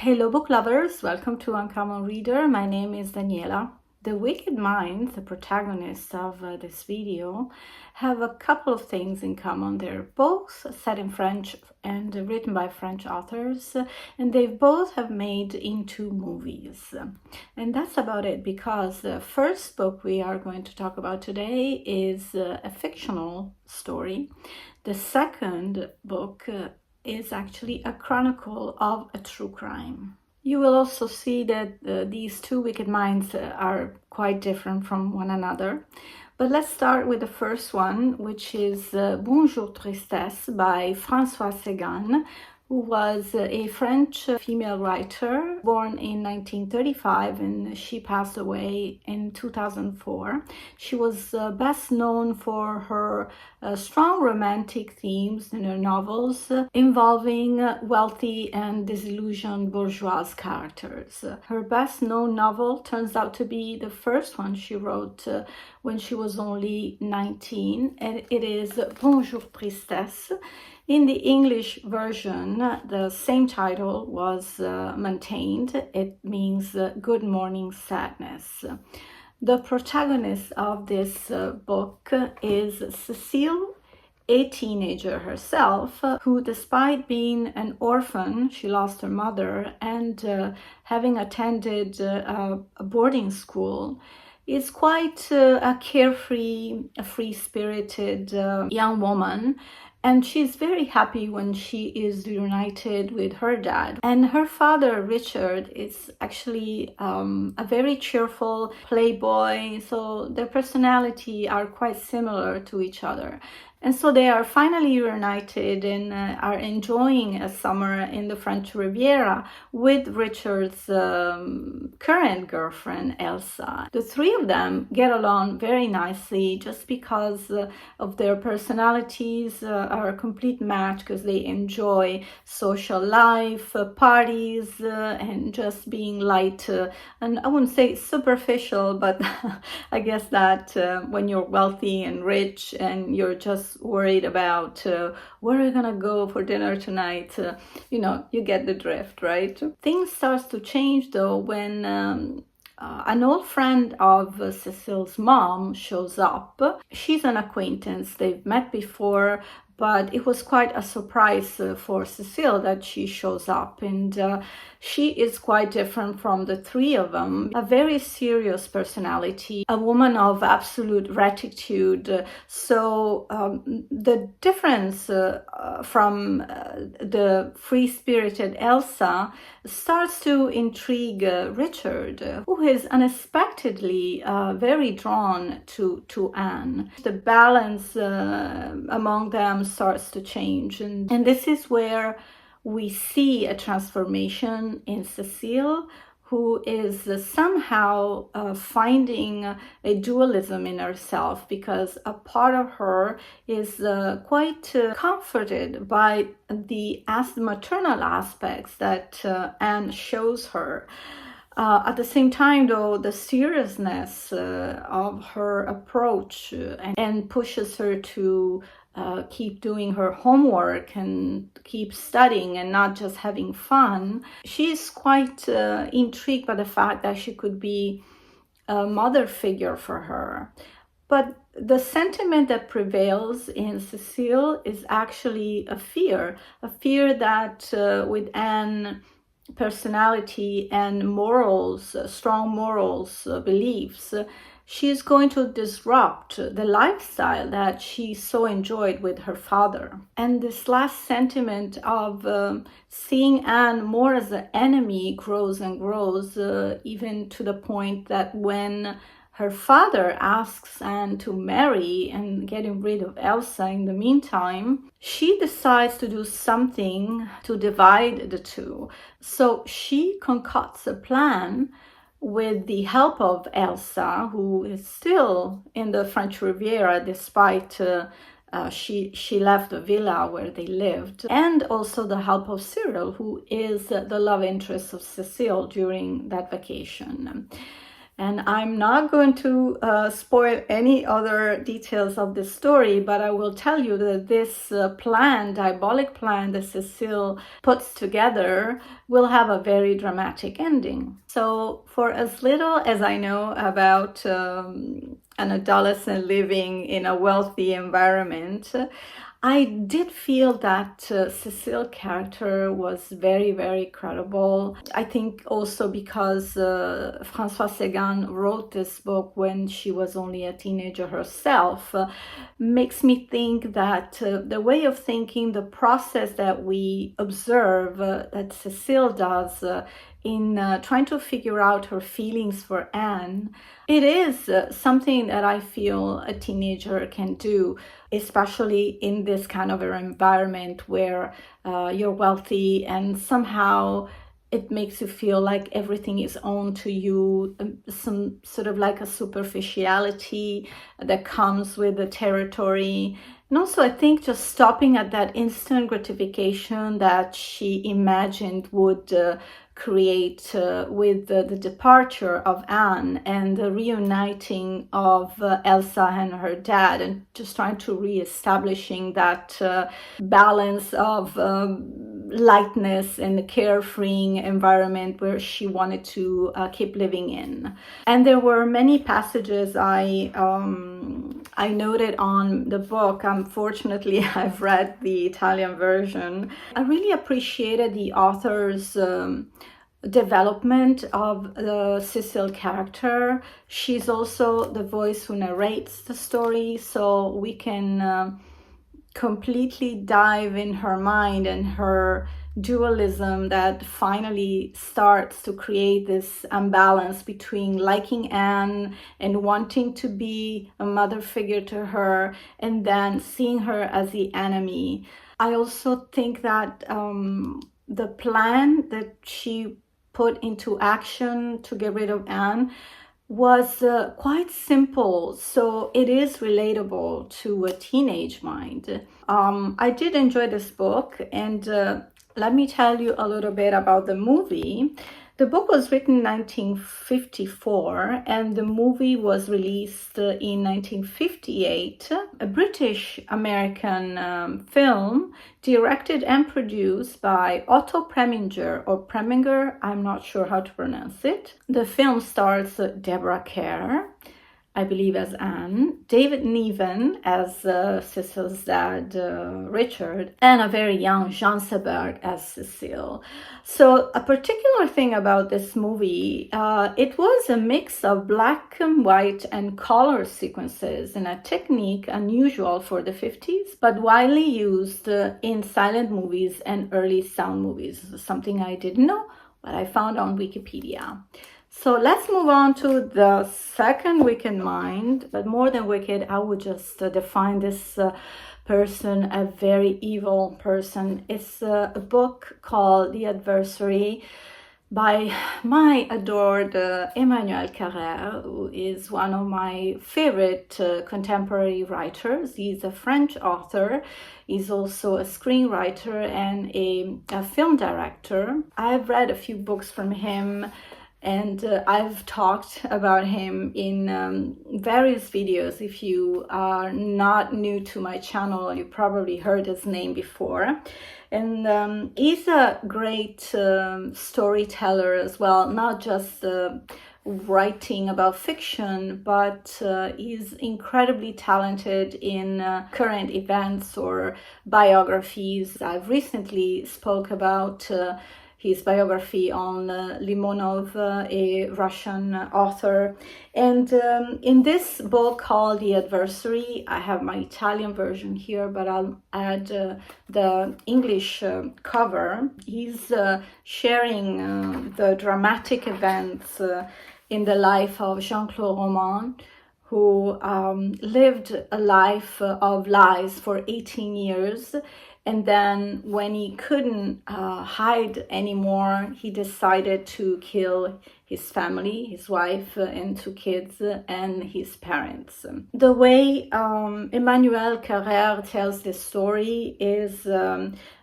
Hello book lovers, welcome to Uncommon Reader. My name is Daniela. The wicked minds, the protagonists of this video, have a couple of things in common. They're both set in French and written by French authors, and they both have made into movies. And that's about it, because the first book we are going to talk about today is a fictional story. The second book is actually a chronicle of a true crime. You will also see that these two wicked minds are quite different from one another. But let's start with the first one, which is Bonjour Tristesse by Françoise Sagan, who was a French female writer born in 1935, and she passed away in 2004. She was best known for her strong romantic themes in her novels involving wealthy and disillusioned bourgeois characters. Her best known novel turns out to be the first one she wrote when she was only 19, and it is Bonjour Tristesse. In the English version, the same title was maintained. It means Good Morning Sadness. The protagonist of this book is Cecile, a teenager herself, who, despite being an orphan, she lost her mother, and having attended a boarding school, is quite a carefree, free-spirited young woman. And she's very happy when she is reunited with her dad. And her father, Richard, is actually a very cheerful playboy. So their personality are quite similar to each other. And so they are finally reunited and are enjoying a summer in the French Riviera with Richard's current girlfriend, Elsa. The three of them get along very nicely just because of their personalities are a complete match, because they enjoy social life, parties, and just being light. And I wouldn't say superficial, but I guess that when you're wealthy and rich and you're just worried about where are you gonna go for dinner tonight, you get the drift, right? Things starts to change though when an old friend of Cecile's mom shows up. She's an acquaintance, they've met before, but it was quite a surprise for Cecile that she shows up, and she is quite different from the three of them. A very serious personality, a woman of absolute rectitude. So the difference from the free-spirited Elsa starts to intrigue Richard, who is unexpectedly very drawn to Anne. The balance among them starts to change, and this is where we see a transformation in Cecile, who is somehow finding a dualism in herself, because a part of her is quite comforted by the maternal aspects that Anne shows her. At the same time, though, the seriousness of her approach and pushes her to keep doing her homework and keep studying and not just having fun. She's quite intrigued by the fact that she could be a mother figure for her. But the sentiment that prevails in Cecile is actually a fear that with Anne's personality and morals, strong morals, beliefs, she's going to disrupt the lifestyle that she so enjoyed with her father. And this last sentiment of seeing Anne more as an enemy grows and grows, even to the point that when her father asks Anne to marry and getting rid of Elsa in the meantime, she decides to do something to divide the two. So she concocts a plan with the help of Elsa, who is still in the French Riviera despite she left the villa where they lived, and also the help of Cyril, who is the love interest of Cecile during that vacation. And I'm not going to spoil any other details of the story, but I will tell you that this diabolic plan that Cecile puts together will have a very dramatic ending. So for as little as I know about an adolescent living in a wealthy environment, I did feel that Cecile's character was very, very credible. I think also because Françoise Sagan wrote this book when she was only a teenager herself, makes me think that the way of thinking, the process that we observe, that Cecile does in trying to figure out her feelings for Anne, it is something that I feel a teenager can do, especially in this kind of an environment where you're wealthy and somehow it makes you feel like everything is owned to you, some sort of like a superficiality that comes with the territory. And also, I think just stopping at that instant gratification that she imagined would create with the departure of Anne and the reuniting of Elsa and her dad, and just trying to re-establishing that balance of lightness and carefree environment where she wanted to keep living in. And there were many passages I noted on the book. Unfortunately, I've read the Italian version. I really appreciated the author's development of the Cecile character. She's also the voice who narrates the story, so we can completely dive in her mind and her dualism that finally starts to create this imbalance between liking Anne and wanting to be a mother figure to her, and then seeing her as the enemy. I also think that the plan that she put into action to get rid of Anne was quite simple, so it is relatable to a teenage mind. I did enjoy this book, and let me tell you a little bit about the movie. The book was written in 1954 and the movie was released in 1958. A British-American film directed and produced by Otto Preminger, or Preminger, I'm not sure how to pronounce it. The film stars Deborah Kerr, I believe, as Anne, David Niven as Cecile's dad, Richard, and a very young Jean Seberg as Cecile. So a particular thing about this movie, it was a mix of black and white and color sequences in a technique unusual for the 50s, but widely used in silent movies and early sound movies. Something I didn't know, but I found on Wikipedia. So let's move on to the second wicked mind, but more than wicked, I would just define this person a very evil person. It's a book called The Adversary by my adored Emmanuel Carrère, who is one of my favorite contemporary writers. He's a French author. He's also a screenwriter and a film director. I've read a few books from him, and I've talked about him in various videos. If you are not new to my channel, you probably heard his name before. And he's a great storyteller as well, not just writing about fiction, but he's incredibly talented in current events or biographies. I've recently spoke about his biography on Limonov, a Russian author. And in this book called The Adversary, I have my Italian version here, but I'll add the English cover. He's sharing the dramatic events in the life of Jean-Claude Roman, who lived a life of lies for 18 years. And then when he couldn't hide anymore, he decided to kill his family, his wife and 2 kids, and his parents. The way Emmanuel Carrère tells this story is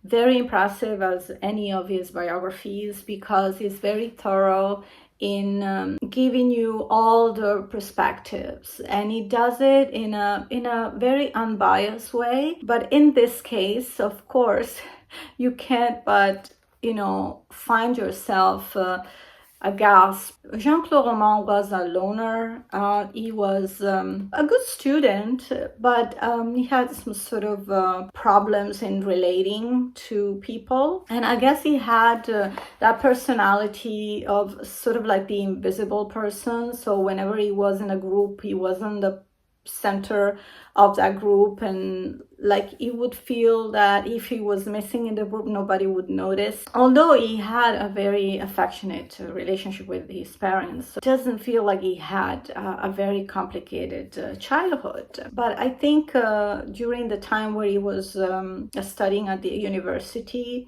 very impressive as any of his biographies, because he's very thorough in giving you all the perspectives, and he does it in a very unbiased way. But in this case, of course, you can't but, you know, find yourself aghast. Jean-Claude Roman was a loner. He was a good student, but he had some sort of problems in relating to people. And I guess he had that personality of sort of like the invisible person. So whenever he was in a group, he wasn't the center of that group, and like he would feel that if he was missing in the group, nobody would notice. Although he had a very affectionate relationship with his parents, it doesn't feel like he had a very complicated childhood. But I think during the time where he was studying at the university,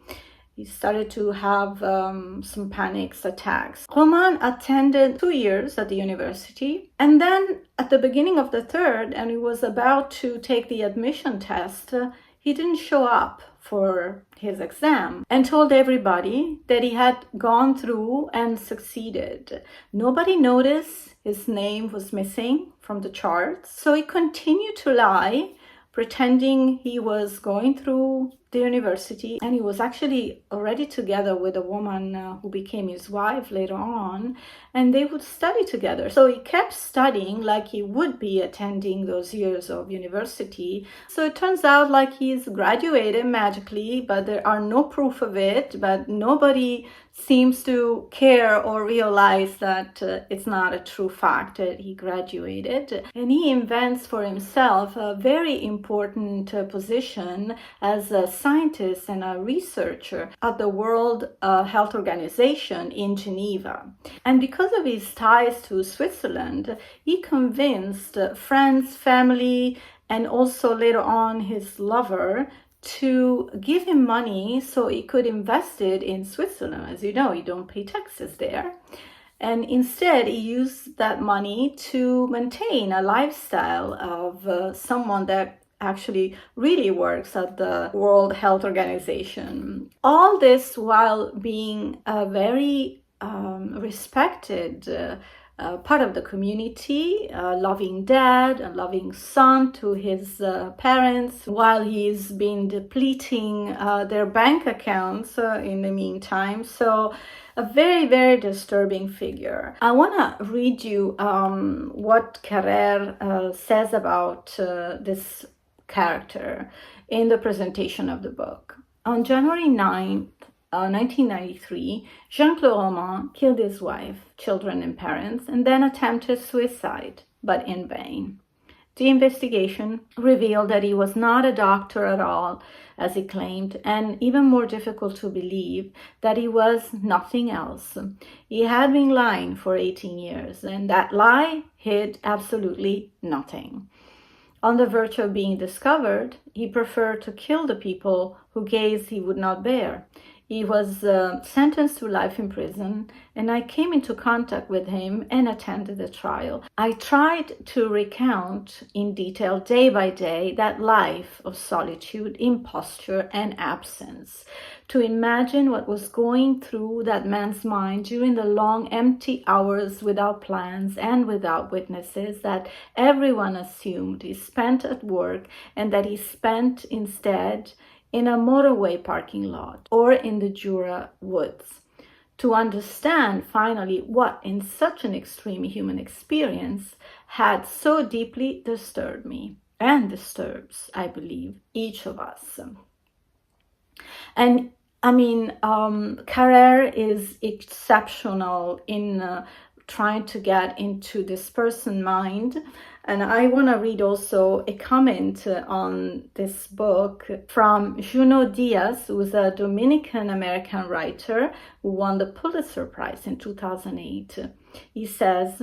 he started to have some panic attacks. Roman attended 2 years at the university, and then at the beginning of the third, and he was about to take the admission test, he didn't show up for his exam and told everybody that he had gone through and succeeded. Nobody noticed his name was missing from the charts, so he continued to lie, pretending he was going through the university, and he was actually already together with a woman who became his wife later on, and they would study together. So he kept studying like he would be attending those years of university. So it turns out like he's graduated magically, but there are no proof of it, but nobody seems to care or realize that it's not a true fact that he graduated. And he invents for himself a very important position as a scientist and a researcher at the World Health Organization in Geneva. And because of his ties to Switzerland, he convinced friends, family, and also later on his lover to give him money so he could invest it in Switzerland. As you know, you don't pay taxes there. And instead, he used that money to maintain a lifestyle of someone that actually really works at the World Health Organization. All this while being a very respected part of the community, a loving dad, a loving son to his parents, while he's been depleting their bank accounts in the meantime. So a very, very disturbing figure. I want to read you what Carrère says about this character in the presentation of the book. On January 9th, 1993, Jean-Claude Roman killed his wife, children, and parents, and then attempted suicide, but in vain. The investigation revealed that he was not a doctor at all, as he claimed, and even more difficult to believe, that he was nothing else. He had been lying for 18 years, and that lie hid absolutely nothing. On the verge of being discovered, he preferred to kill the people whose gaze he would not bear. He was sentenced to life in prison, and I came into contact with him and attended the trial. I tried to recount in detail, day by day, that life of solitude, imposture, and absence, to imagine what was going through that man's mind during the long, empty hours without plans and without witnesses that everyone assumed he spent at work, and that he spent instead in a motorway parking lot or in the Jura woods. To understand finally what in such an extreme human experience had so deeply disturbed me and disturbs, I believe, each of us. And I mean, Carrère is exceptional in trying to get into this person's mind. And I want to read also a comment on this book from Junot Diaz, who is a Dominican-American writer who won the Pulitzer Prize in 2008. He says,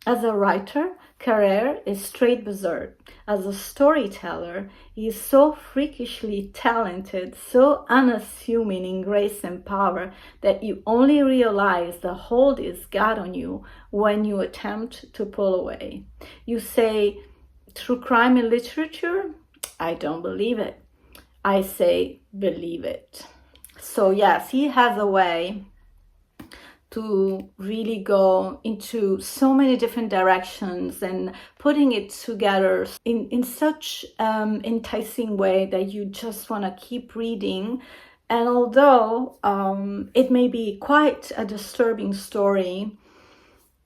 as a writer, Carrère is straight berserk. As a storyteller, he is so freakishly talented, so unassuming in grace and power, that you only realize the hold he's got on you when you attempt to pull away. You say, true crime in literature? I don't believe it. I say, believe it. So yes, he has a way to really go into so many different directions and putting it together in such enticing way that you just want to keep reading. And although it may be quite a disturbing story,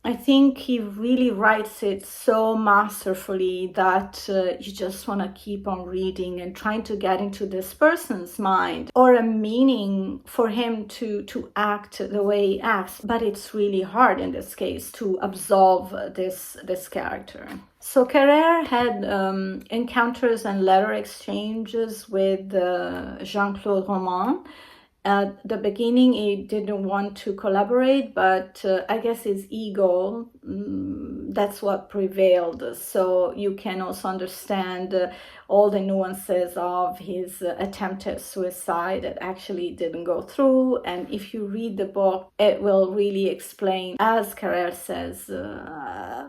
I think he really writes it so masterfully that you just want to keep on reading and trying to get into this person's mind or a meaning for him to act the way he acts. But it's really hard in this case to absolve this character. So Carrère had encounters and letter exchanges with Jean-Claude Roman. At the beginning, he didn't want to collaborate, but I guess his ego, that's what prevailed. So you can also understand all the nuances of his attempted suicide that actually didn't go through. And if you read the book, it will really explain, as Carrère says,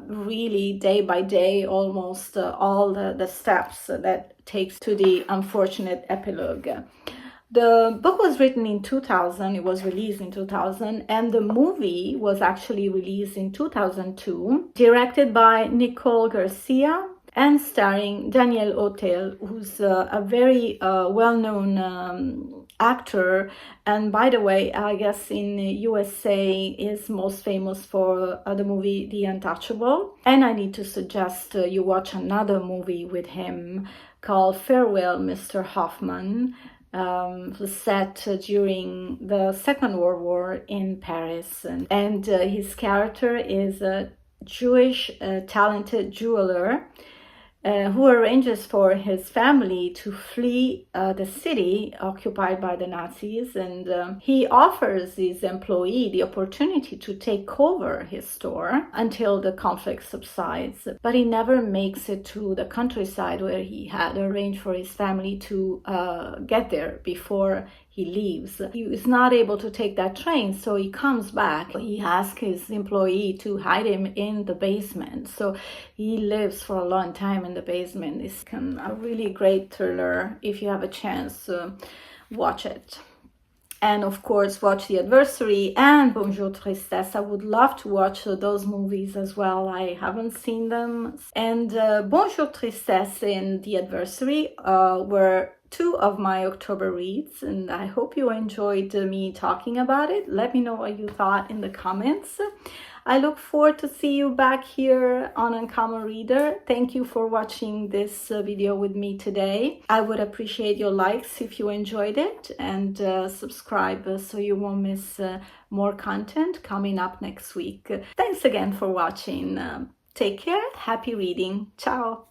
really day by day, almost all the steps that takes to the unfortunate epilogue. The book was written in 2000, it was released in 2000, and the movie was actually released in 2002, directed by Nicole Garcia and starring Daniel Hotel, who's a very well-known actor. And by the way, I guess in the USA is most famous for the movie The Untouchable. And I need to suggest you watch another movie with him called Farewell, Mr. Hoffman, set during the Second World War in Paris. And his character is a Jewish talented jeweler who arranges for his family to flee the city occupied by the Nazis, and he offers his employee the opportunity to take over his store until the conflict subsides. But he never makes it to the countryside where he had arranged for his family to get there before he leaves. He is not able to take that train, so he comes back. He asks his employee to hide him in the basement. So he lives for a long time in the basement. It's a really great thriller. If you have a chance, watch it. And of course, watch The Adversary and Bonjour Tristesse. I would love to watch those movies as well. I haven't seen them. And Bonjour Tristesse and The Adversary were two of my October reads, and I hope you enjoyed me talking about it. Let me know what you thought in the comments. I look forward to see you back here on Uncommon Reader. Thank you for watching this video with me today. I would appreciate your likes if you enjoyed it, and subscribe so you won't miss more content coming up next week. Thanks again for watching. Take care. Happy reading. Ciao.